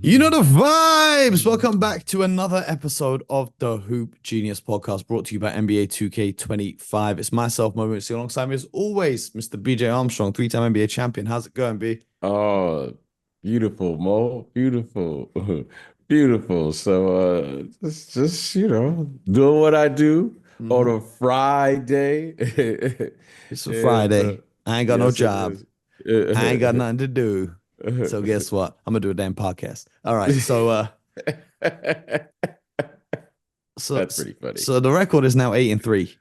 You know the vibes. Welcome back to another episode of the Hoop Genius podcast brought to you by NBA 2K25. It's myself, Mo Mooncey, alongside me as always, Mr. BJ Armstrong, three-time NBA champion. How's it going, B? Oh, beautiful, Mo. Beautiful. Beautiful. So just doing what I do on Hmm. a Friday. It's a And Friday. I ain't got no yes, it job. is. I ain't got nothing to do. So guess what? I'm gonna do a damn podcast. All right. So That's pretty funny. so the record is now 8-3.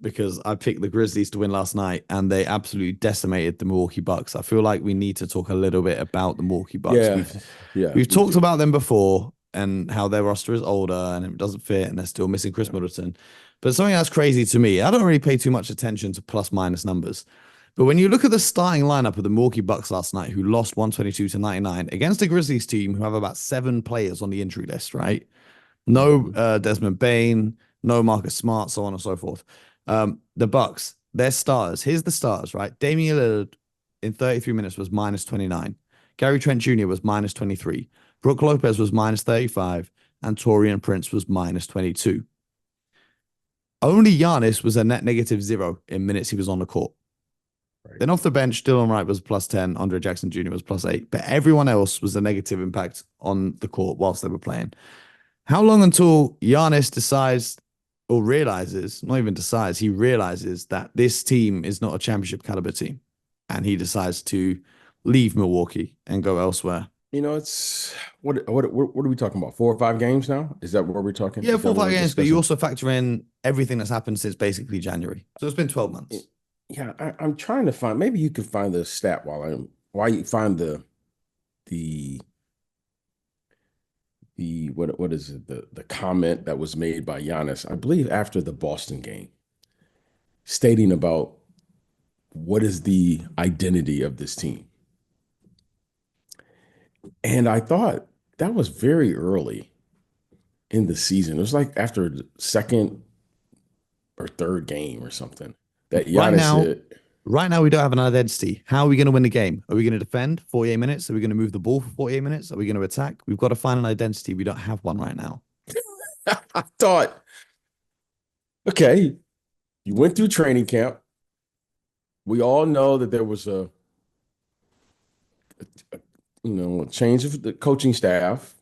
Because I picked the Grizzlies to win last night and they absolutely decimated the Milwaukee Bucks. I feel like we need to talk a little bit about the Milwaukee Bucks. Yeah, We've yeah, we've we talked do. about them before and how their roster is older and it doesn't fit and they're still missing Khris Yeah. Middleton. But something that's crazy to me, I don't really pay too much attention to plus minus numbers. But when you look at the starting lineup of the Milwaukee Bucks last night, who lost 122 to 99 against the Grizzlies team, who have about 7 players on the injury list, right? No Mhm. Desmond Bain, no Marcus Smart, so on and so forth. The Bucks, their starters. Here's the starters, right? Damian Lillard in 33 minutes was minus 29. Gary Trent Jr. was minus 23. Brook Lopez was minus 35. And Torian Prince was minus 22. Only Giannis was a net negative 0 in minutes he was on the court. Right. Then off the bench, Dylan Wright was plus 10. Andre Jackson Jr. was plus 8. But everyone else was a negative impact on the court whilst they were playing. How long until Giannis decides or realizes, not even decides, he realizes that this team is not a championship caliber team and he decides to leave Milwaukee and go elsewhere? It's what are we talking about? 4 or 5 games now? Is that what we're talking? Yeah, Is four that or what five we're games, but you discussing? also factor in everything that's happened since basically January. So it's been 12 months. Yeah, I'm trying to find. Maybe you can find the stat while you find the what is it the comment that was made by Giannis, I believe after the Boston game, stating about what is the identity of this team, and I thought that was very early in the season. It was like after the second or third game or something that Right Giannis now, said. right now we don't have an identity. How are we going to win the game? Are we going to defend 48 minutes? Are we going to move the ball for 48 minutes? Are we going to attack? We've got to find an identity. We don't have one right now. I thought, okay, you went through training camp. We all know that there was a change of the coaching staff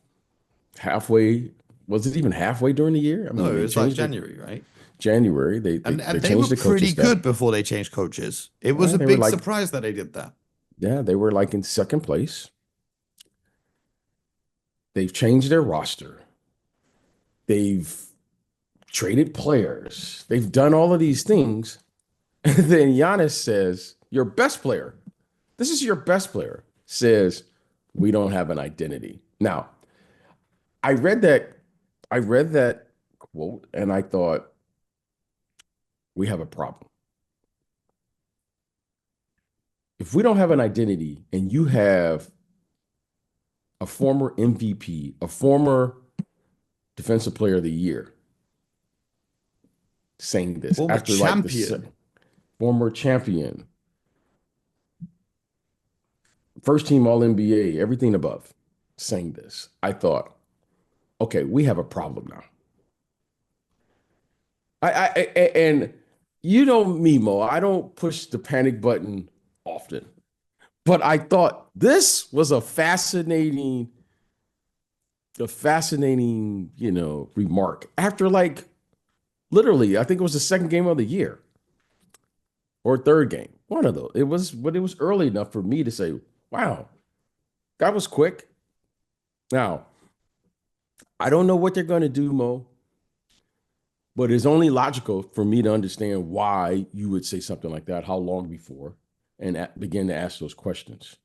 halfway. Was it even halfway during the year? I No, mean, it they was like changed the January, right? January. They And they were changed the coaching pretty staff. good before they changed coaches. It was Yeah, a they were big like, surprise that they did that. yeah, they were like in second place. They've changed their roster. They've traded players. They've done all of these things. And then Giannis says, "Your best player, this is your best player," says, "We don't have an identity." Now, I read that, I read that quote and I thought, we have a problem. If we don't have an identity and you have a former MVP, a former defensive player of the year saying this Former after like the champion. former champion, first team All NBA, everything above, saying this, I thought, okay, we have a problem now. And you know me, Mo, I don't push the panic button often, but I thought this was a fascinating, remark after like literally, I think it was the second game of the year or third game. One of those. But it was early enough for me to say, wow, that was quick. Now, I don't know what they're going to do, Mo, but it's only logical for me to understand why you would say something like that, how long before, and begin to ask those questions.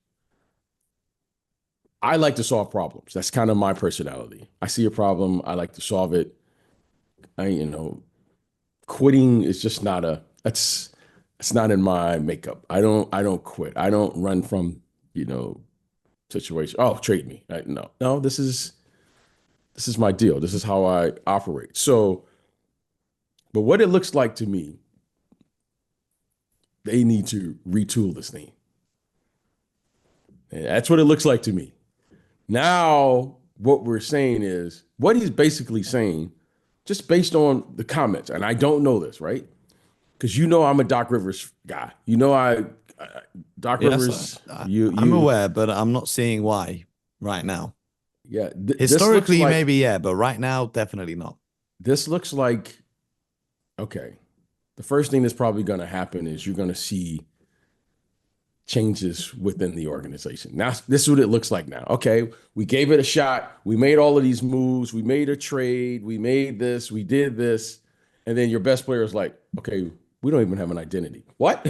I like to solve problems. That's kind of my personality. I see a problem, I like to solve it. Quitting is just not a that's it's not in my makeup. I don't quit. I don't run from, you know, situation. Oh, trade me. No, no, this is my deal. This is how I operate. So, but what it looks like to me, they need to retool this thing. And that's what it looks like to me. Now, what we're saying is what he's basically saying, just based on the comments, and I don't know this, right? Because I'm a Doc Rivers guy. Doc Yes, Rivers, I'm aware, but I'm not seeing why right now. yeah. This looks Historically, like maybe, yeah, but right now, definitely not. this looks like okay. The first thing that's probably going to happen is you're going to see changes within the organization. Now, this is what it looks like now. Okay, we gave it a shot. We made all of these moves. We made a trade. We made this. We did this. And then your best player is like, okay, we don't even have an identity. What?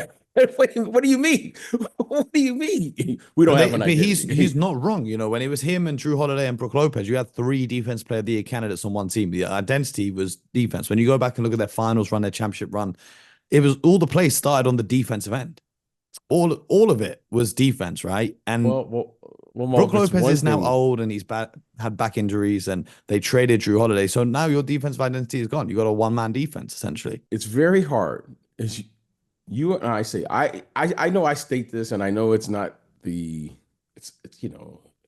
What do you mean? What do you mean? We don't have an But he's identity. not wrong. When it was him and Drew Holiday and Brook Lopez, you had three defense player of the year candidates on one team. The identity was defense. When you go back and look at their finals run, their championship run, it was all the plays started on the defensive end. All of it was defense, right? And Mark, Brook it's Lopez one is now thing. old and had back injuries, and they traded Drew Holiday. So now your defensive identity is gone. You got a one-man defense essentially. It's very hard. As you and I say, I know I state this, and I know it's not the it's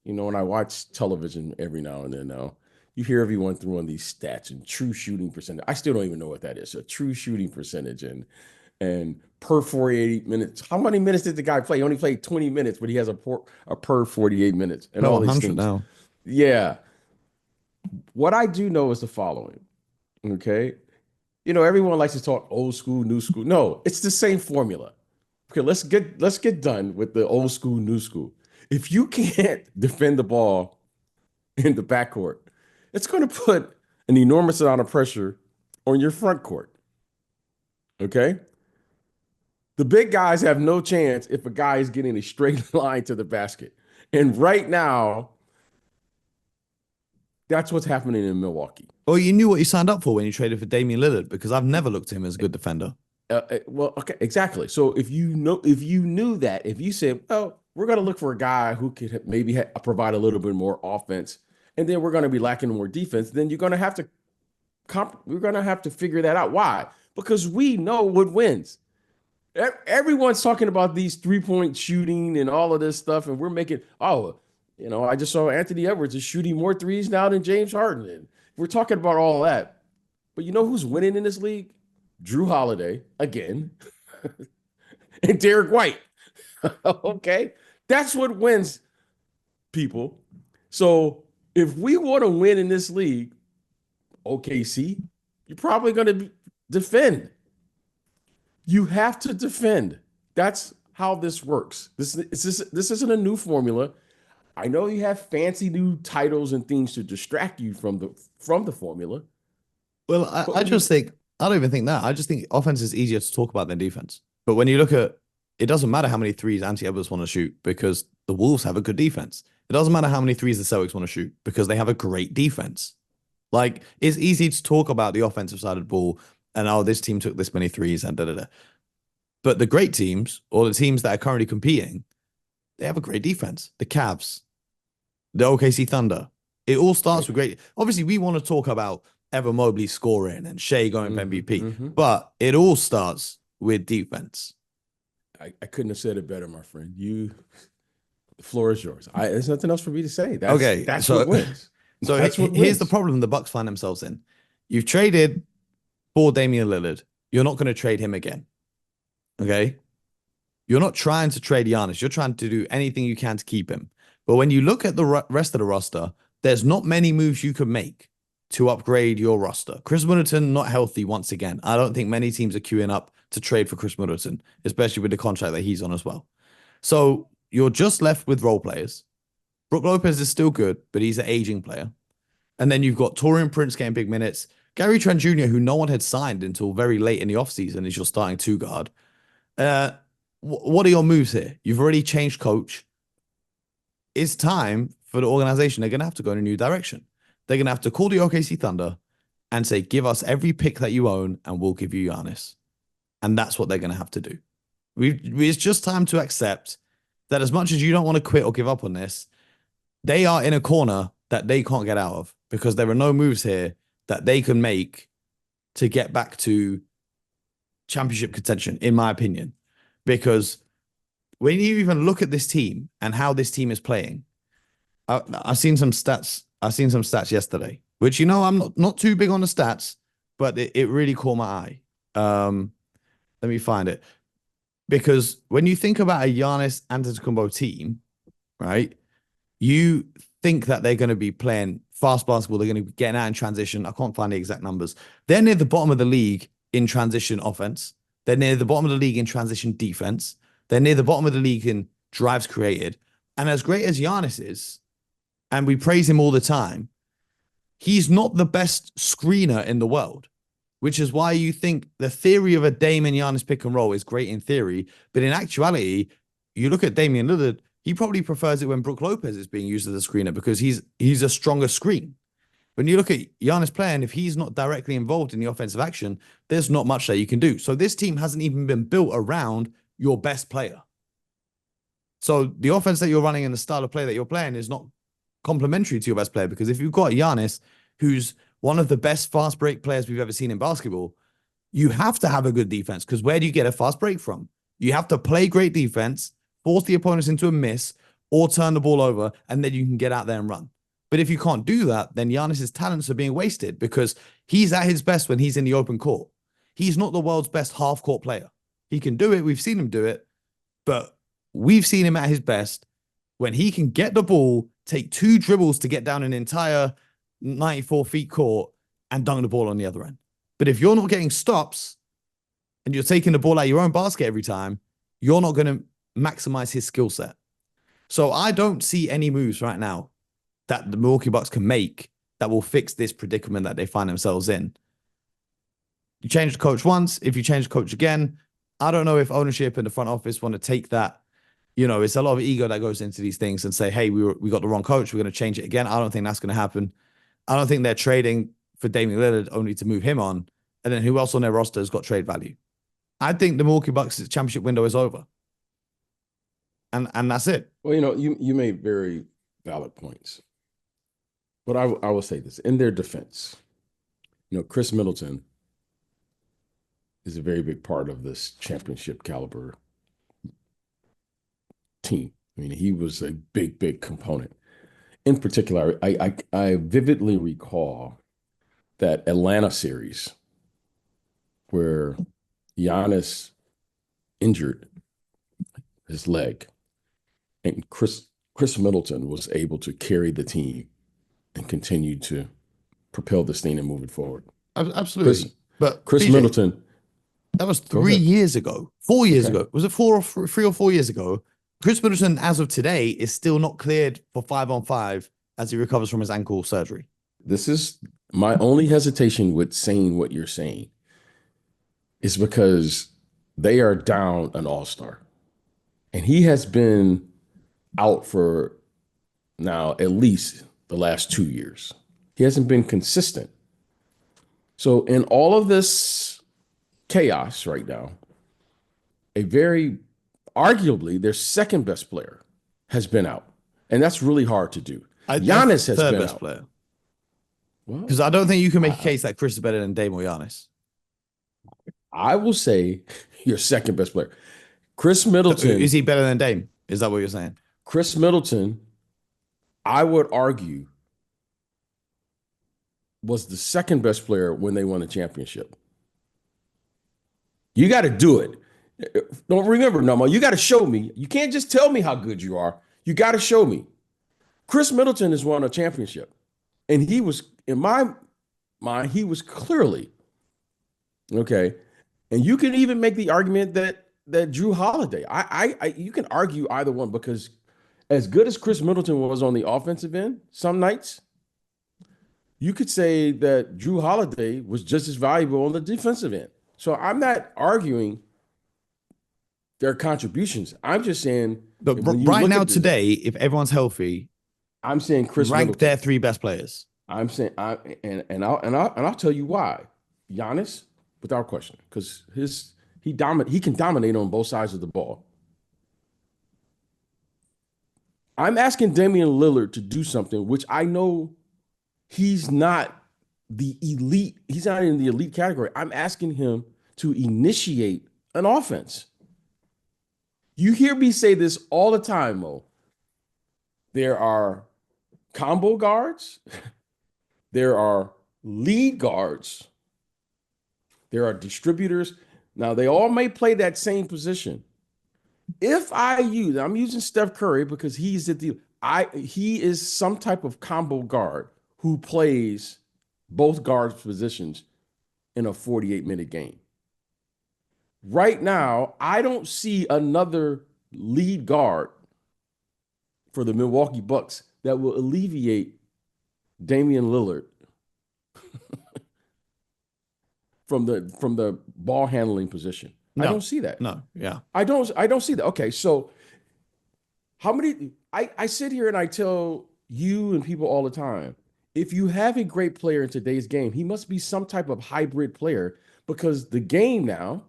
when I watch television every now and then now, you hear everyone throwing these stats and true shooting percentage. I still don't even know what that is. A true shooting percentage and per 48 minutes. How many minutes did the guy play? He only played 20 minutes, but he has a per 48 minutes and No, all these 100 things. now. Yeah. What I do know is the following. Okay. Everyone likes to talk old school, new school. No, it's the same formula. Okay, let's get done with the old school, new school. If you can't defend the ball in the backcourt, it's going to put an enormous amount of pressure on your front court. Okay? The big guys have no chance if a guy is getting a straight line to the basket. And right now, that's what's happening in Milwaukee. Well, you knew what you signed up for when you traded for Damian Lillard because I've never looked at him as a good defender. Well, okay, exactly. So if you knew that, if you said, "Well, we're going to look for a guy who could maybe provide a little bit more offense, and then we're going to be lacking more defense," then you're going to have to we're going to have to figure that out. Why? Because we know what wins. Everyone's talking about these 3-point shooting and all of this stuff, and we're making I just saw Anthony Edwards is shooting more threes now than James Harden. And we're talking about all of that, but you know who's winning in this league? Drew Holiday again, and Derek White. Okay, that's what wins, people. So if we want to win in this league, OKC, you're probably going to defend. You have to defend. That's how this works. This isn't a new formula. I know you have fancy new titles and things to distract you from the formula. Well, But I just think I don't even think that. I just think offense is easier to talk about than defense. But when you look at it, doesn't matter how many threes Anti Edwards want to shoot because the Wolves have a good defense. It doesn't matter how many threes the Celtics want to shoot because they have a great defense. Like it's easy to talk about the offensive side of the ball and this team took this many threes and da da da. But the great teams or the teams that are currently competing, they have a great defense. The Cavs, the OKC Thunder. It all starts with great. Obviously, we want to talk about Evan Mobley scoring and Shea going for MVP, but it all starts with defense. I couldn't have said it better, my friend. The floor is yours. There's nothing else for me to say. That's what wins. So That's what here's wins. the problem the Bucks find themselves in. You've traded for Damian Lillard. You're not going to trade him again. Okay? You're not trying to trade Giannis. You're trying to do anything you can to keep him. But when you look at the rest of the roster, there's not many moves you can make to upgrade your roster. Khris Middleton, not healthy once again. I don't think many teams are queuing up to trade for Khris Middleton, especially with the contract that he's on as well. So you're just left with role players. Brook Lopez is still good, but he's an aging player. And then you've got Torian Prince getting big minutes. Gary Trent Jr., who no one had signed until very late in the offseason, is your starting two guard. What are your moves here? You've already changed coach. It's time for the organization. They're going to have to go in a new direction. They're going to have to call the OKC Thunder and say, give us every pick that you own and we'll give you Giannis. And that's what they're going to have to do. It's just time to accept that as much as you don't want to quit or give up on this, they are in a corner that they can't get out of because there are no moves here that they can make to get back to championship contention, in my opinion. Because when you even look at this team and how this team is playing, I seen some stats. I seen some stats yesterday, which I'm not too big on the stats, but it really caught my eye. Let me find it. Because when you think about a Giannis Antetokounmpo team, right, you think that they're going to be playing fast basketball. They're going to be getting out in transition. I can't find the exact numbers. They're near the bottom of the league in transition offense. They're near the bottom of the league in transition defense. They're near the bottom of the league in drives created. And as great as Giannis is, and we praise him all the time, he's not the best screener in the world, which is why you think the theory of a Dame and Giannis pick and roll is great in theory. But in actuality, you look at Damian Lillard, he probably prefers it when Brook Lopez is being used as a screener because he's a stronger screen. When you look at Giannis playing, if he's not directly involved in the offensive action, there's not much that you can do. So this team hasn't even been built around your best player. So the offense that you're running and the style of play that you're playing is not complementary to your best player, because if you've got Giannis, who's one of the best fast break players we've ever seen in basketball, you have to have a good defense, because where do you get a fast break from? You have to play great defense, force the opponents into a miss, or turn the ball over, and then you can get out there and run. But if you can't do that, then Giannis's talents are being wasted, because he's at his best when he's in the open court. He's not the world's best half-court player. He can do it. We've seen him do it. But we've seen him at his best when he can get the ball, take 2 dribbles to get down an entire 94 feet court and dunk the ball on the other end. But if you're not getting stops and you're taking the ball out of your own basket every time, you're not going to maximize his skill set. So I don't see any moves right now that the Milwaukee Bucks can make that will fix this predicament that they find themselves in. You change the coach once. If you change the coach again, I don't know if ownership and the front office want to take that. It's a lot of ego that goes into these things and say, hey, we got the wrong coach. We're going to change it again. I don't think that's going to happen. I don't think they're trading for Damian Lillard only to move him on. And then who else on their roster has got trade value? I think the Milwaukee Bucks championship window is over. And that's it. Well, you made very valid points. But I will say this. In their defense, Khris Middleton is a very big part of this championship caliber team. I mean, he was a big component. In particular, I vividly recall that Atlanta series where Giannis injured his leg, and Khris Middleton was able to carry the team and continue to propel this thing and move it forward. Absolutely. But Khris BJ, Middleton. that was 3 years ago, 4 years ago. Was it 3 or 4 years ago? Khris Middleton, as of today, is still not cleared for 5-on-5 as he recovers from his ankle surgery. This is my only hesitation with saying what you're saying is because they are down an all-star. And he has been out for now at least the last 2 years. He hasn't been consistent. So in all of this chaos right now, arguably their second best player has been out. And that's really hard to do. Giannis has been best out. Player. Because I don't think you can make a case that Khris is better than Dame or Giannis. I will say your second best player. Khris Middleton. Is he better than Dame? Is that what you're saying? Khris Middleton, I would argue, was the second best player when they won a championship. You got to do it. Don't remember, no more. You got to show me. You can't just tell me how good you are. You got to show me. Khris Middleton has won a championship. And he was, in my mind, he was clearly, okay. And you can even make the argument that Jrue Holiday, you can argue either one, because as good as Khris Middleton was on the offensive end, some nights, you could say that Jrue Holiday was just as valuable on the defensive end. So I'm not arguing their contributions. I'm just saying. But right now, today, if everyone's healthy, I'm saying Khris rank Middleton. their 3 best players. I'm saying I'll tell you why. Giannis, without question, because he can dominate on both sides of the ball. I'm asking Damian Lillard to do something which I know he's not the elite. He's not in the elite category. I'm asking him to initiate an offense. You hear me say this all the time, Mo. There are combo guards, there are lead guards, there are distributors. Now, they all may play that same position. I'm using Steph Curry because he is some type of combo guard who plays both guard positions in a 48-minute game. Right now, I don't see another lead guard for the Milwaukee Bucks that will alleviate Damian Lillard from the ball handling position. I No, don't see that. no, yeah. I don't see that. Okay, so how many I sit here and I tell you and people all the time, if you have a great player in today's game, he must be some type of hybrid player because the game now,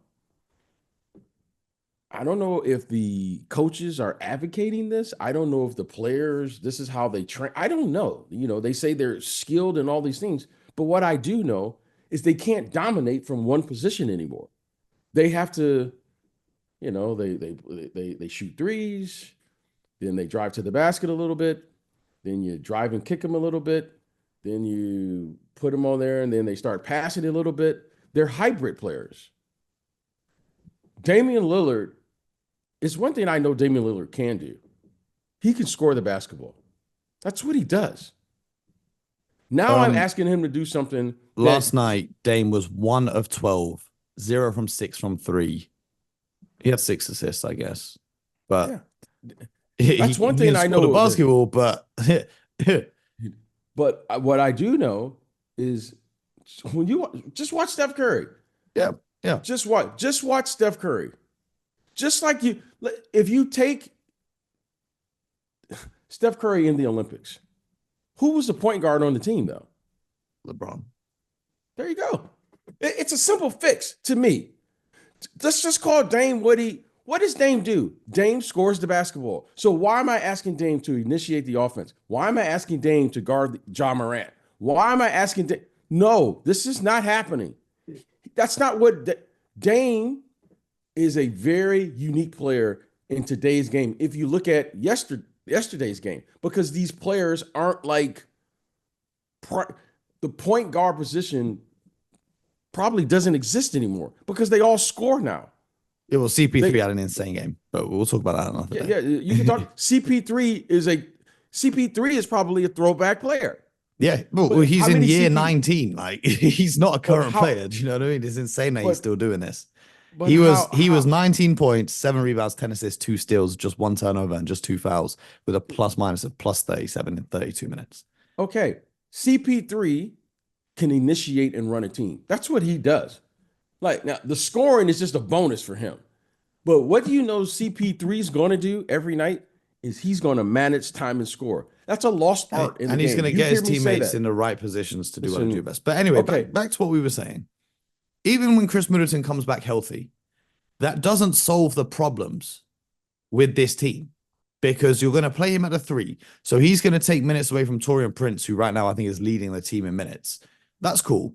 I don't know if the coaches are advocating this. I don't know if the players, this is how they train. I don't know. They say they're skilled in all these things, but what I do know is they can't dominate from one position anymore. They have to, they shoot threes, then they drive to the basket a little bit, then you drive and kick them a little bit, then you put them on there, and then they start passing a little bit. They're hybrid players. Damian Lillard is one thing I know Damian Lillard can do. He can score the basketball. That's what he does. Now I'm asking him to do something. Last night, Dame was 1 of 12, 0 from 6 from 3. He had 6 assists, I guess. But that's one thing I know. The basketball, but but what I do know is when you just watch Steph Curry. Yeah. Just watch Steph Curry. Just like if you take Steph Curry in the Olympics, who was the point guard on the team though? LeBron. There you go. It's a simple fix to me. Let's just call Dame what does Dame do? Dame scores the basketball. So why am I asking Dame to initiate the offense? Why am I asking Dame to guard Ja Morant? Why am I asking Dame? No, this is not happening. That's not what Dame is a very unique player in today's game. If you look at yesterday's game, because these players aren't like the point guard position probably doesn't exist anymore because they all score now. Yeah, well, CP3 had an insane game, but we'll talk about that another day. Yeah, you can talk. CP3 is probably a throwback player. Yeah, well, he's in year 19. Like he's not a current player. Do you know what I mean? It's insane that he's still doing this. He was 19 points, 7 rebounds, 10 assists, 2 steals, just 1 turnover, and just 2 fouls with a plus minus of plus 37 in 32 minutes. Okay, CP3 can initiate and run a team. That's what he does. Like now, the scoring is just a bonus for him. But what do you know CP3 is going to do every night is he's going to manage time and score. That's a lost art in the game. And he's going to get his teammates in the right positions to do what they do best. But anyway, back to what we were saying. Even when Khris Middleton comes back healthy, that doesn't solve the problems with this team because you're going to play him at a 3. So he's going to take minutes away from Taurean Prince, who right now I think is leading the team in minutes. That's cool.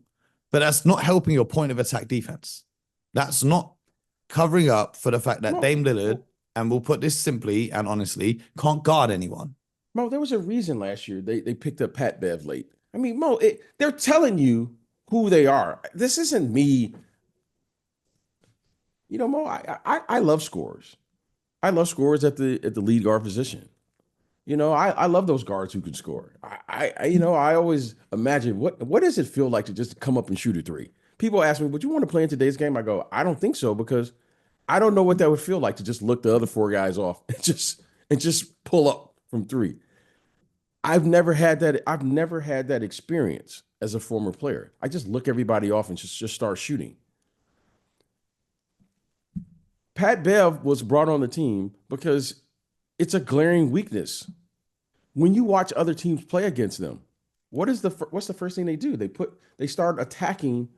But that's not helping your point of attack defense. That's not covering up for the fact that Dame Lillard, and we'll put this simply and honestly, can't guard anyone. Mo, there was a reason last year they picked up Pat Bev late. I mean, Mo, they're telling you who they are. This isn't me. Mo, I love scorers. I love scorers at the lead guard position. I love those guards who can score. I always imagine what does it feel like to just come up and shoot a 3? People ask me, would you want to play in today's game? I go, I don't think so because I don't know what that would feel like to just look the other 4 guys off and just pull up from 3. I've never had that. I've never had that experience as a former player. I just look everybody off and just start shooting. Pat Bev was brought on the team because it's a glaring weakness. When you watch other teams play against them, what's the first thing they do? They start attacking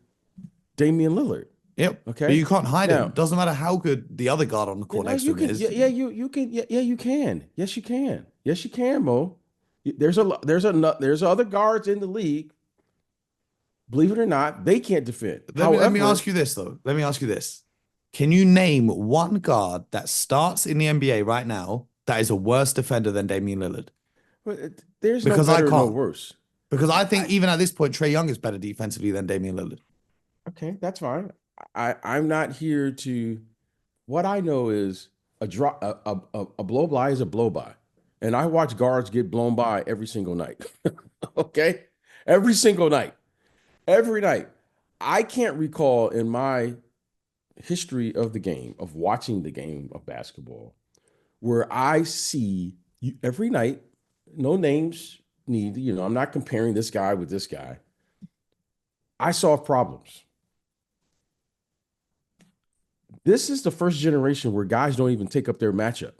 Damian Lillard. Yep. Okay. But you can't hide him. Doesn't matter how good the other guard on the court next to him is. Yeah, you can. Yeah, you can. Yes, you can. Yes, you can, Mo. There's other guards in the league. Believe it or not, they can't defend. Let me ask you this though. Let me ask you this. Can you name one guard that starts in the NBA right now that is a worse defender than Damian Lillard? There's no because I better, no can't. worse. Because I think I, even at this point, Trae Young is better defensively than Damian Lillard. okay, that's fine. I'm not here to. What I know is a blow by is a blow by, and I watch guards get blown by every single night. Okay, every single night, every night. I can't recall in my history of the game of watching the game of basketball where I see you every night. No names need. I'm not comparing this guy with this guy. I solve problems. This is the first generation where guys don't even take up their matchup.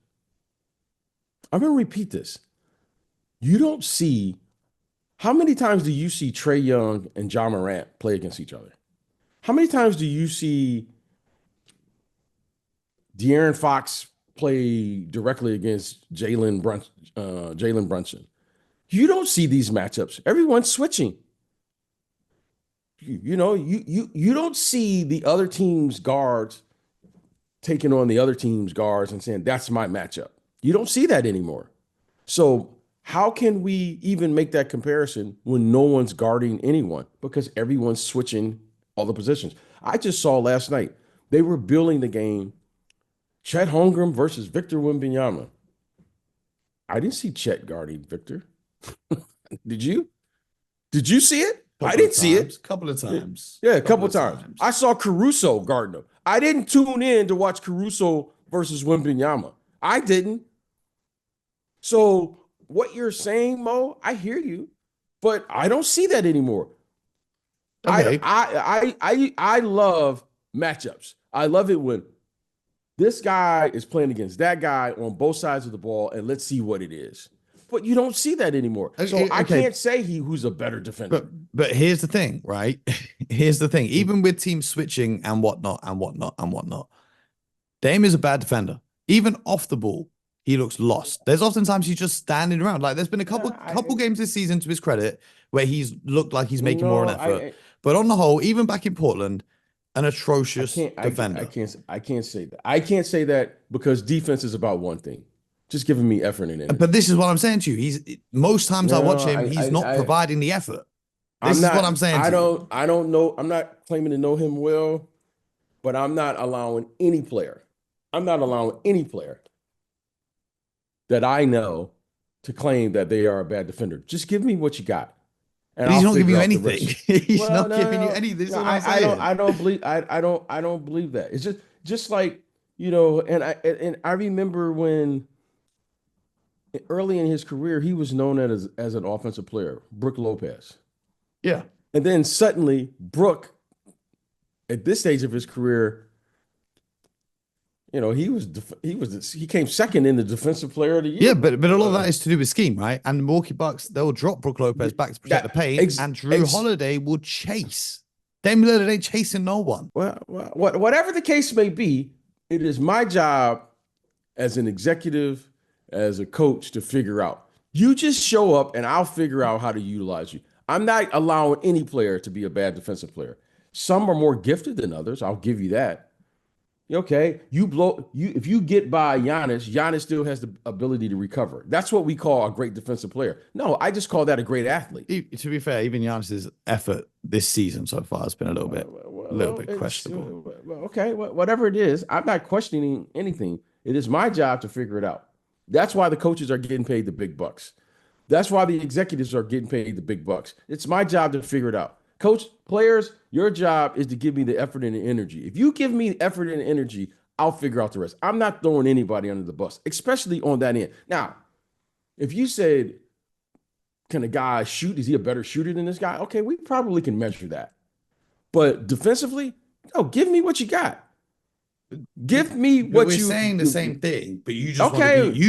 I'm going to repeat this. You don't see how many times do you see Trae Young and John Morant play against each other? How many times do you see De'Aaron Fox play directly against Jalen Brunson? You don't see these matchups. Everyone's switching. You don't see the other team's guards taking on the other team's guards and saying, that's my matchup. You don't see that anymore. So how can we even make that comparison when no one's guarding anyone? Because everyone's switching all the positions. I just saw last night, they were building the game, Chet Holmgren versus Victor Wembanyama. I didn't see Chet guarding Victor. Did you? Did you see it? I didn't see it. A couple of times. Yeah, a couple of times. I saw Caruso guarding him. I didn't tune in to watch Caruso versus Wembanyama. I didn't. So what you're saying, Mo, I hear you, but I don't see that anymore. Okay. I love matchups. I love it when this guy is playing against that guy on both sides of the ball, and let's see what it is. But you don't see that anymore. So I can't say who's a better defender. But here's the thing, right? Here's the thing. Even with teams switching and whatnot, Dame is a bad defender. Even off the ball, he looks lost. There's oftentimes he's just standing around. Like there's been a couple games this season, to his credit, where he's looked like he's making more of an effort. But on the whole, even back in Portland, an atrocious defender. I can't say that. I can't say that because defense is about one thing. Just giving me effort and energy. But this is what I'm saying to you. He's most times I watch him, he's not providing the effort. This is what I'm saying. I don't know. I'm not claiming to know him well, but I'm not allowing any player. I'm not allowing any player that I know to claim that they are a bad defender. Just give me what you got. And he's not giving you anything. He's not giving you anything. I don't believe. I don't believe that. It's just like And I remember when early in his career he was known as an offensive player, Brook Lopez. Yeah, and then suddenly Brook, at this stage of his career, he came second in the defensive player of the year. Yeah, but a lot of that is to do with scheme, right? And the Milwaukee Bucks, they'll drop Brook Lopez back to protect the paint, and Drew Holiday will chase. Dame Lillard ain't chasing no one. Well, whatever the case may be, it is my job as an executive, as a coach, to figure out. You just show up and I'll figure out how to utilize you. I'm not allowing any player to be a bad defensive player. Some are more gifted than others. I'll give you that. Okay, if you get by Giannis still has the ability to recover. That's what we call a great defensive player. No, I just call that a great athlete. To be fair, even Giannis's effort this season so far has been a little bit questionable. Okay, whatever it is, I'm not questioning anything. It is my job to figure it out. That's why the coaches are getting paid the big bucks. That's why the executives are getting paid the big bucks. It's my job to figure it out. Coach, players, your job is to give me the effort and the energy. If you give me effort and energy, I'll figure out the rest. I'm not throwing anybody under the bus, especially on that end. Now, if you said, can a guy shoot? Is he a better shooter than this guy? Okay, we probably can measure that. But defensively, give me what you got. Give me what we're saying the same thing, but you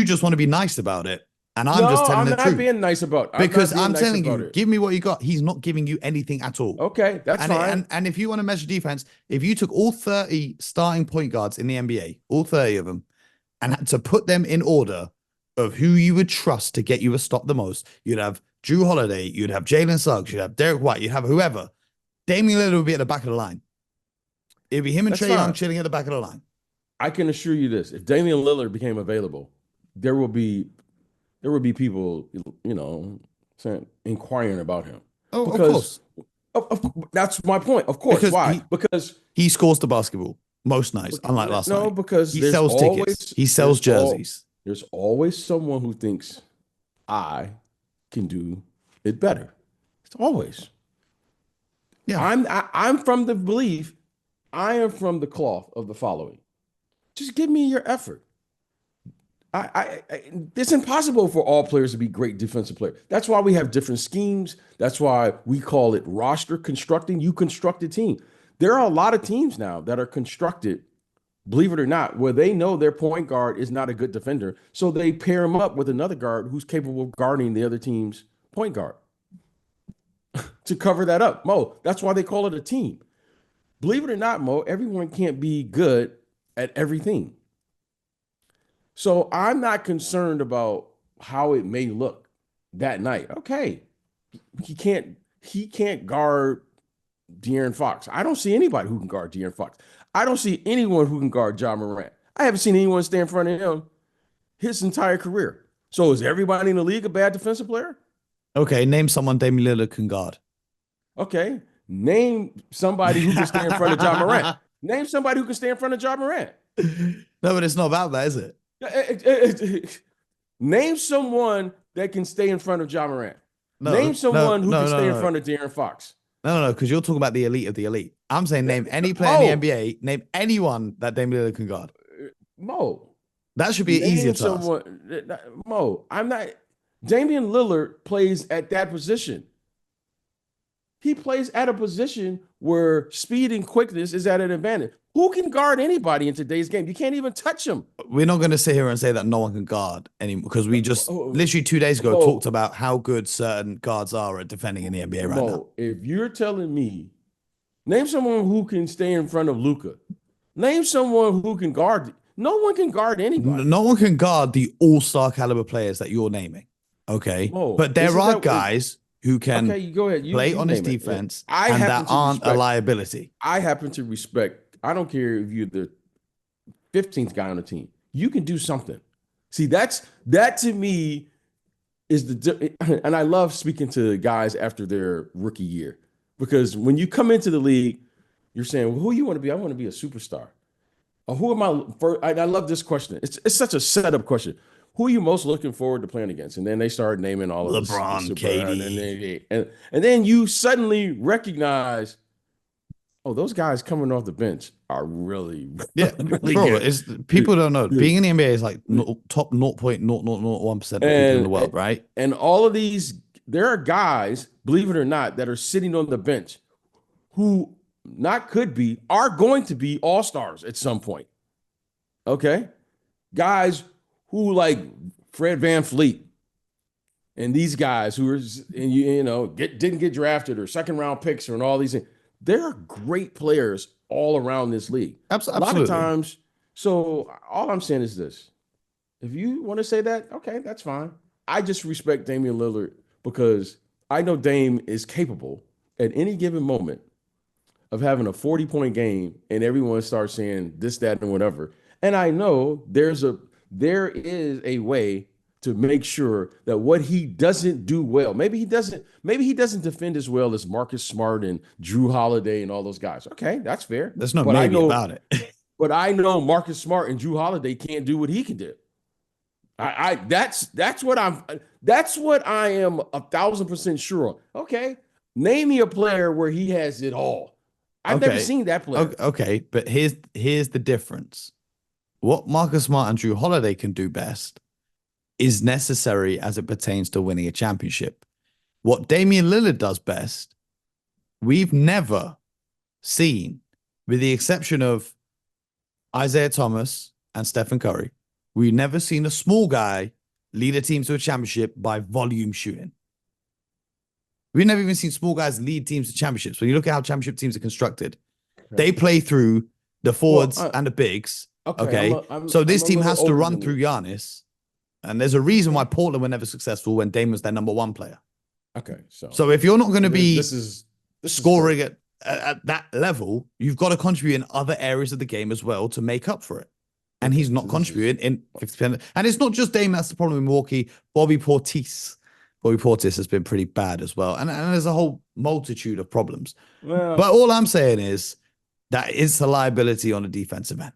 just want to be nice about it. And I'm just telling the truth. I'm not being nice about it. Because I'm telling you, give me what you got. He's not giving you anything at all. Okay, that's fine. And if you want to measure defense, if you took all 30 starting point guards in the NBA, all 30 of them, and had to put them in order of who you would trust to get you a stop the most, you'd have Drew Holiday, you'd have Jalen Suggs, you'd have Derek White, you'd have whoever. Damian Lillard would be at the back of the line. It'd be him and Trae Young chilling at the back of the line. I can assure you this. If Damian Lillard became available, there will be there would be people, inquiring about him Oh, of because course. that's my point. Of course. Because Why? Because he scores the basketball most nights, unlike last no, night. because He sells tickets. He sells jerseys. there's always someone who thinks I can do it better. It's always. Yeah. I'm from the belief, I am from the cloth of the following. Just give me your effort. It's impossible for all players to be great defensive players. That's why we have different schemes. That's why we call it roster constructing. You construct a team. There are a lot of teams now that are constructed, believe it or not, where they know their point guard is not a good defender. So they pair him up with another guard who's capable of guarding the other team's point guard to cover that up. Mo, that's why they call it a team. Believe it or not, Mo, everyone can't be good at everything. So I'm not concerned about how it may look that night. Okay. He can't guard De'Aaron Fox. I don't see anybody who can guard De'Aaron Fox. I don't see anyone who can guard John Morant. I haven't seen anyone stand in front of him his entire career. So is everybody in the league a bad defensive player? Okay, name someone Damian Lillard can guard. Okay. Name somebody who can stand in front of John Morant. Name somebody who can stand in front of John Morant. No, but it's not about that, is it? Name someone that can stay in front of John Morant. Name someone who can stay in front of De'Aaron Fox. No, because you're talking about the elite of the elite. I'm saying name any player in the NBA, name anyone that Damian Lillard can guard. Mo. That should be easier to ask. Mo, I'm not. Damian Lillard plays at that position. He plays at a position where speed and quickness is at an advantage. Who can guard anybody in today's game? You can't even touch him. We're not going to sit here and say that no one can guard anymore because we just literally 2 days ago talked about how good certain guards are at defending in the NBA right now. If you're telling me, name someone who can stay in front of Luka. Name someone who can guard. No one can guard anybody. No one can guard the all-star caliber players that you're naming. Okay. But there are guys who can play on his defense and that aren't a liability. I happen to respect. I don't care if you're the 15th guy on the team. You can do something. See, that to me is and I love speaking to guys after their rookie year because when you come into the league, you're saying, well, who you want to be? I want to be a superstar. Or who am I? I love this question. It's such a setup question. Who are you most looking forward to playing against? And then they start naming all of LeBron, KD. And then you suddenly recognize, oh, those guys coming off the bench are really really good. People don't know. Being in the NBA is like top 0.0001% of people in the world, right? And all of these, there are guys, believe it or not, that are sitting on the bench who are going to be all-stars at some point. Okay? Guys who like Fred VanVleet and these guys who are, didn't get drafted or second-round picks or all these things. There are great players all around this league. Absolutely. A lot of times. So all I'm saying is this. If you want to say that, okay, that's fine. I just respect Damian Lillard because I know Dame is capable at any given moment of having a 40-point game and everyone starts saying this, that, and whatever. And I know there is a way to make sure that what he doesn't do well, maybe he doesn't defend as well as Marcus Smart and Drew Holiday and all those guys. Okay, that's fair. There's no maybe about it. But I know Marcus Smart and Drew Holiday can't do what he can do. That's what I am 1,000% sure on. Okay, name me a player where he has it all. I've never seen that player. Okay, but here's the difference. What Marcus Smart and Drew Holiday can do best is necessary as it pertains to winning a championship. What Damian Lillard does best, we've never seen, with the exception of Isaiah Thomas and Stephen Curry, we've never seen a small guy lead a team to a championship by volume shooting. We've never even seen small guys lead teams to championships. When you look at how championship teams are constructed, they play through the forwards and the bigs. Okay. So this team has to run through Giannis. And there's a reason why Portland were never successful when Dame was their number one player. Okay. So if you're not going to be scoring at that level, you've got to contribute in other areas of the game as well to make up for it. And Okay, he's not so this is contributing in 50%. And it's not just Dame that's the problem in Milwaukee. Bobby Portis has been pretty bad as well. And there's a whole multitude of problems. well, But all I'm saying is that it's a liability on a defensive end,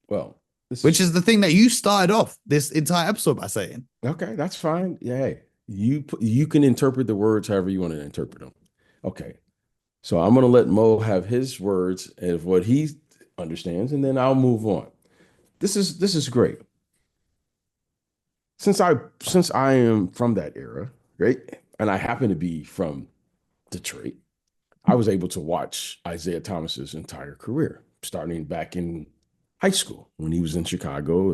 well, this which is is the thing that you started off this entire episode by saying. okay. That's fine. Yeah, hey, you can interpret the words however you want to interpret them. Okay, so I'm gonna let Mo have his words of what he understands, and then I'll move on. This is great. Since I am from that era, right, and I happen to be from Detroit, I was able to watch Isaiah Thomas's entire career, starting back in high school when he was in Chicago.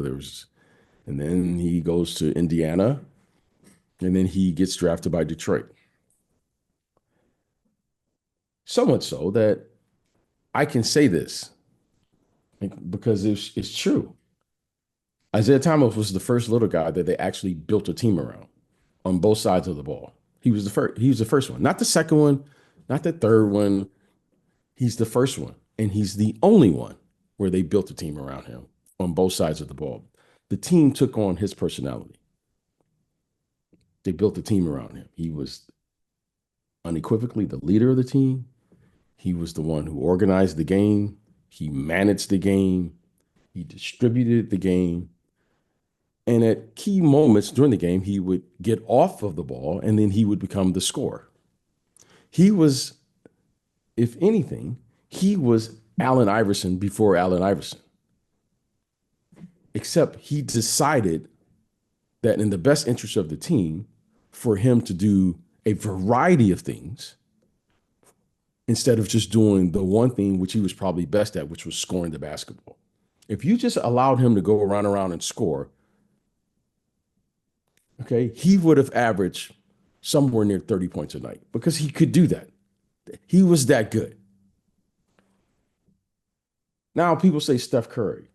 And then he goes to Indiana, and then he gets drafted by Detroit. So much so that I can say this because it's true. Isaiah Thomas was the first little guy that they actually built a team around on both sides of the ball. He was the first. He was the first one, not the second one, not the third one. He's the first one, and he's the only one where they built a team around him on both sides of the ball. The team took on his personality. They built a team around him. He was unequivocally the leader of the team. He was the one who organized the game. He managed the game. He distributed the game. And at key moments during the game, he would get off of the ball and then he would become the scorer. He was, if anything, he was Allen Iverson before Allen Iverson. Except he decided that in the best interest of the team, for him to do a variety of things instead of just doing the one thing which he was probably best at, which was scoring the basketball. If you just allowed him to go around and score, okay, he would have averaged somewhere near 30 points a night because he could do that. He was that good. Now people say Steph Curry.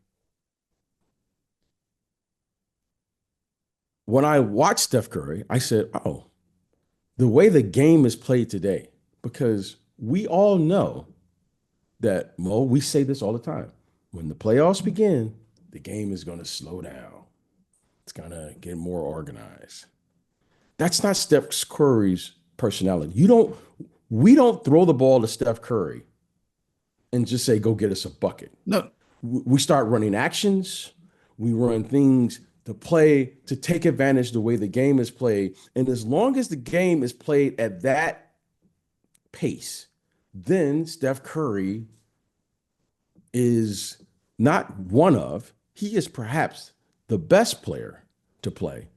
When I watched Steph Curry, I said, oh, the way the game is played today, because we all know that, Mo, we say this all the time. When the playoffs begin, the game is going to slow down. It's going to get more organized. That's not Steph Curry's personality. We don't throw the ball to Steph Curry and just say, go get us a bucket. No. We start running actions. We run things to play, to take advantage of the way the game is played. And as long as the game is played at that pace, then Steph Curry is not one of, he is perhaps the best player to play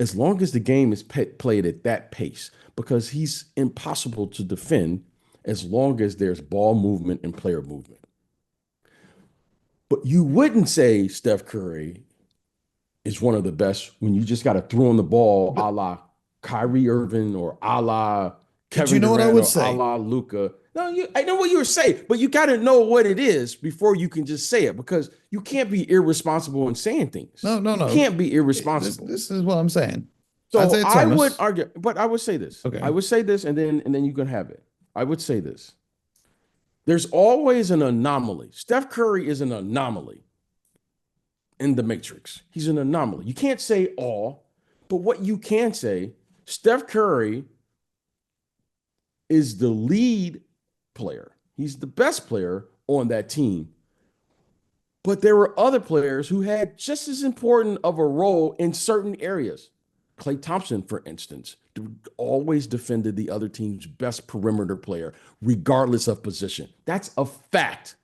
as long as the game is played at that pace, because he's impossible to defend as long as there's ball movement and player movement. But you wouldn't say Steph Curry is one of the best when you just got to throw on the ball a la Kyrie Irving or a la Kevin you know Durant what I would or say? a la Luka. No, I know what you were saying, but you got to know what it is before you can just say it, because you can't be irresponsible in saying things. No. You can't be irresponsible. This is what I'm saying. So Isaiah I Thomas. would argue, but I would say this. Okay. I would say this, and then you can have it. I would say this. There's always an anomaly. Steph Curry is an anomaly in the matrix. He's an anomaly. You can't say all, but what you can say, Steph Curry is the lead player. He's the best player on that team. But there were other players who had just as important of a role in certain areas. Klay Thompson, for instance, always defended the other team's best perimeter player, regardless of position. That's a fact.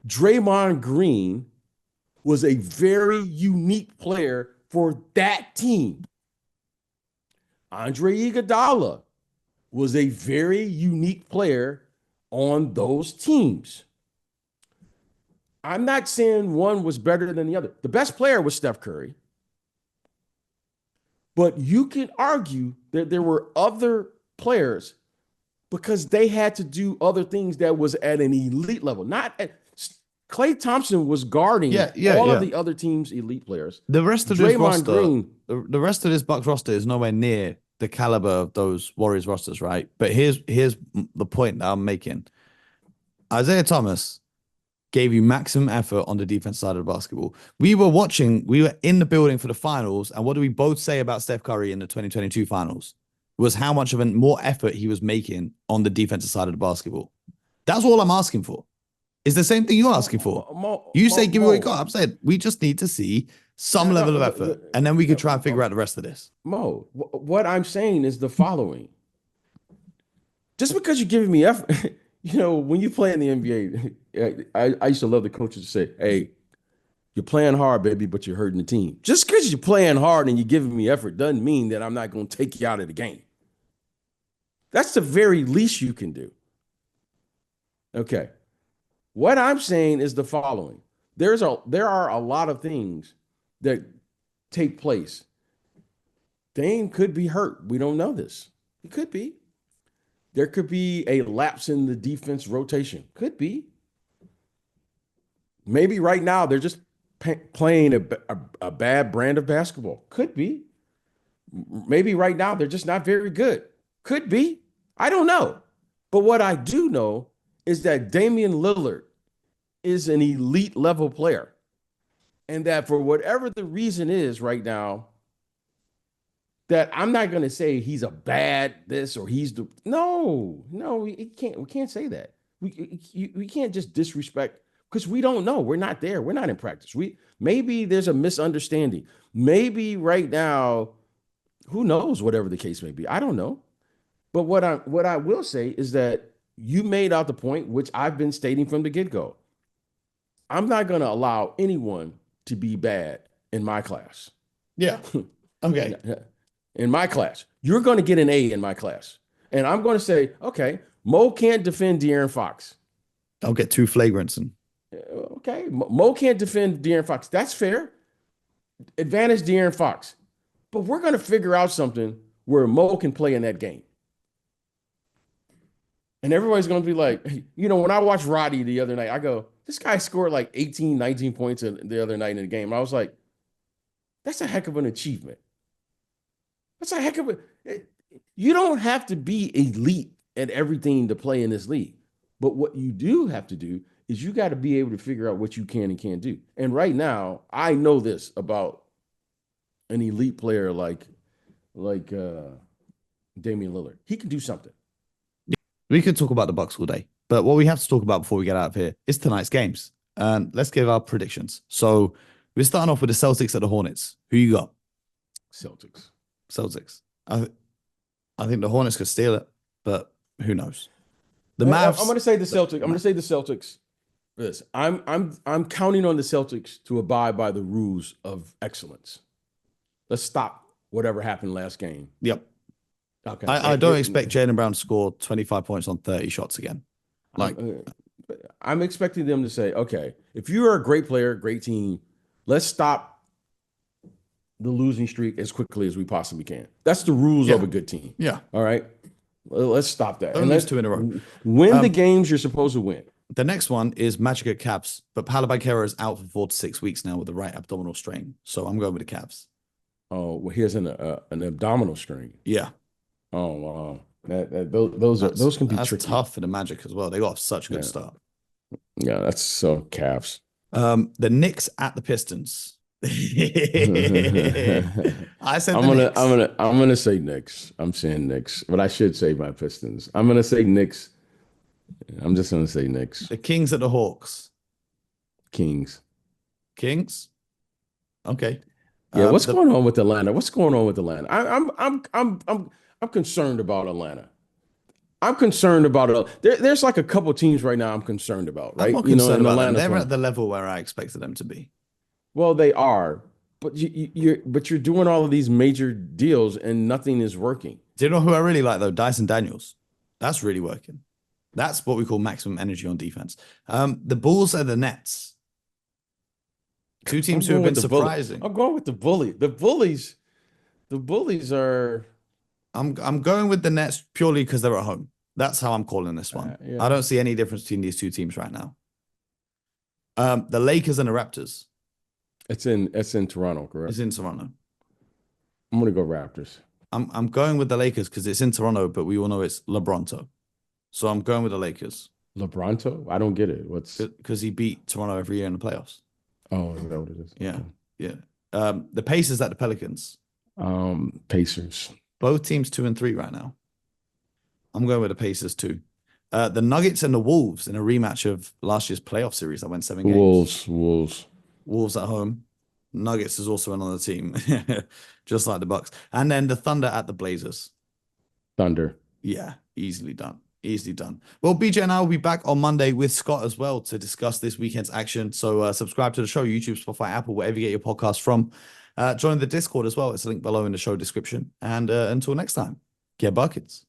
Draymond Green was a very unique player for that team. Andre Iguodala was a very unique player on those teams. I'm not saying one was better than the other. The best player was Steph Curry. But you can argue that there were other players because they had to do other things that was at an elite level. Not at Klay Thompson was guarding all of the other team's elite players. The rest of this roster, the rest of this Bucks roster is nowhere near the caliber of those Warriors rosters, right? But here's the point that I'm making. Isaiah Thomas gave you maximum effort on the defense side of the basketball. We were in the building for the finals, and what do we both say about Steph Curry in the 2022 finals? Was how much of a more effort he was making on the defensive side of the basketball. That's all I'm asking for. It's the same thing you're asking for. You say give me what you got. I'm saying we just need to see some level of effort, and then we can try and figure out the rest of this. Mo, what I'm saying is the following. Just because you're giving me effort, when you play in the NBA, I used to love the coaches to say, hey, you're playing hard, baby, but you're hurting the team. Just because you're playing hard and you're giving me effort doesn't mean that I'm not going to take you out of the game. That's the very least you can do. Okay. What I'm saying is the following. There are a lot of things that take place. Dame could be hurt. We don't know this. He could be. There could be a lapse in the defense rotation. Could be. Maybe right now they're just playing a bad brand of basketball. Could be. Maybe right now they're just not very good. Could be. I don't know. But what I do know is that Damian Lillard is an elite level player. And that for whatever the reason is right now, that I'm not going to say he's a bad this or he's the no, we can't say that. We can't just disrespect because we don't know. We're not there. We're not in practice. Maybe there's a misunderstanding. Maybe right now, who knows, whatever the case may be. I don't know. But what I will say is that you made out the point, which I've been stating from the get-go. I'm not going to allow anyone to be bad in my class. Yeah. Okay. In my class. You're going to get an A in my class. And I'm going to say, okay, Mo can't defend De'Aaron Fox. I'll get two flagrants. Okay. Mo can't defend De'Aaron Fox. That's fair. Advantage De'Aaron Fox. But we're going to figure out something where Mo can play in that game. And everybody's going to be like, when I watched Roddy the other night, I go, this guy scored like 18, 19 points the other night in the game. I was like, that's a heck of an achievement. That's a heck of you don't have to be elite at everything to play in this league. But what you do have to do is you got to be able to figure out what you can and can't do. And right now, I know this about an elite player like Damian Lillard. He can do something. We could talk about the Bucks all day, but what we have to talk about before we get out of here is tonight's games. And let's give our predictions. So we're starting off with the Celtics at the Hornets. Who you got? Celtics. I think the Hornets could steal it, but who knows? The Mavs. I'm going to say the Celtics. I'm going to say the Celtics. Listen, I'm counting on the Celtics to abide by the rules of excellence. Let's stop whatever happened last game. Yep. Okay. I don't expect Jaylen Brown to score 25 points on 30 shots again. I'm expecting them to say, okay, if you are a great player, great team, let's stop the losing streak as quickly as we possibly can. That's the rules of a good team. Yeah. All right. Let's stop that. And let's 2 in a row. Win the games you're supposed to win. The next one is Magic at Cavs, but Paolo Banchero is out for 4 to 6 weeks now with the right abdominal strain. So I'm going with the Cavs. Oh, well, he has an abdominal strain. Yeah. Oh, wow. Those can be tricky. Tough for the Magic as well. They got such a good start. Yeah, that's so Cavs. The Knicks at the Pistons. I said I'm gonna say Knicks. I'm saying Knicks, but I should say my Pistons. I'm gonna say Knicks. I'm just gonna say Knicks. The Kings at the Hawks. Kings. Okay. Yeah. What's going on with Atlanta? I'm concerned about Atlanta. I'm concerned about it. There's like a couple teams right now I'm concerned about, right? I'm concerned about Atlanta. They're at the level where I expected them to be. Well, they are, but you're doing all of these major deals and nothing is working. Do you know who I really like though? Dyson Daniels. That's really working. That's what we call maximum energy on defense. The Bulls are the Nets. Two teams who have been surprising. I'm going with the Bully. The Bullies are. I'm going with the Nets purely because they're at home. That's how I'm calling this one. Yeah. I don't see any difference between these two teams right now. The Lakers and the Raptors. It's in Toronto, correct? It's in Toronto. I'm gonna go Raptors. I'm going with the Lakers because it's in Toronto, but we all know it's LeBronto. So I'm going with the Lakers. LeBronto? I don't get it. What's because he beat Toronto every year in the playoffs. oh, is that what it is? Yeah, Okay. yeah. The Pacers at the Pelicans. Pacers. Both teams 2-3 right now. I'm going with the Pacers too. The Nuggets and the Wolves in a rematch of last year's playoff series that went 7 games. Wolves. Wolves at home. Nuggets is also another team, just like the Bucks. And then the Thunder at the Blazers. Thunder. Yeah, easily done. Easily done. Well, BJ and I will be back on Monday with Scott as well to discuss this weekend's action. So subscribe to the show, YouTube, Spotify, Apple, wherever you get your podcast from. Join the Discord as well. It's a link below in the show description. And until next time, get buckets.